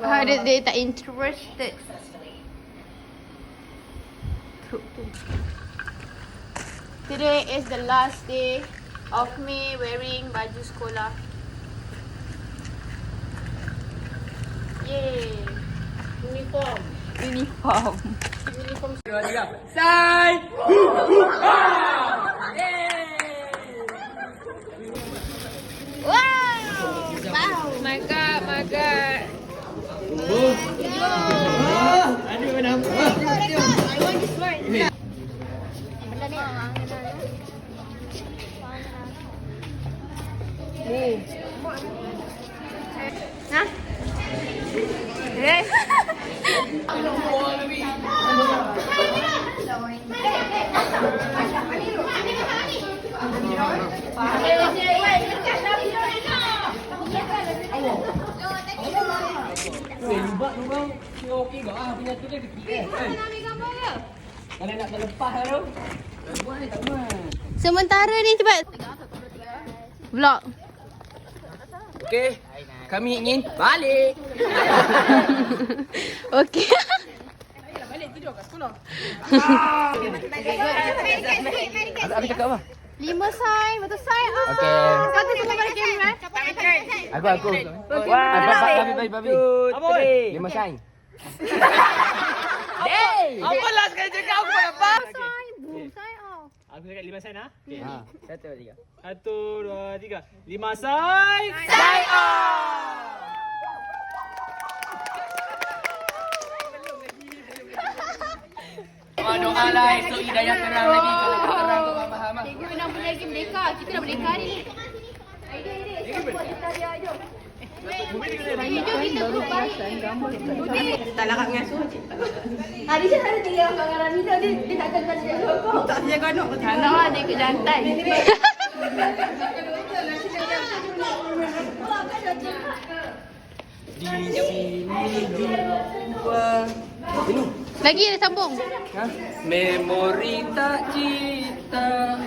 Dia tak interested. Today is the last day of me wearing baju sekolah. Yay! Uniform. Sai! Wow! My God. Aduh, nampak. I want this one. Hah? Sebab tu bang, dia okey gak punya tu dia kecil kan. Kalau nak terlepas tu. Tak buat ni, tak buat. Sementara ni cepat. Vlog. Okey, kami ingin balik. Okey. Balik tidur kat sekolah. Habis cakap apa? 5 sai, betul sai. Okey. Satu tunggu balik kamera. Aku. Babi. Apa? 5 sain. Apa lah sekali cakap aku buat apa? Sai, boom sai oh. Aku cakap 5 sen ha? Ha, 1 2 3. 1, 2, 3. 5 sen. Sign off. Doa lah esok hidayah terang lagi. Kalau tak terang kau faham ah. Cikgu nak boleh lagi merdeka. Kita dah merdeka ni. Tak larat ngasuh. Hari saya ada tinggal kat Rani tu dia tak akan kasi aku. Tak saya kau nak tak nak dia ke jantai. Di sini jumpa. Lagi ada sambung. Ha? Memori tak cita.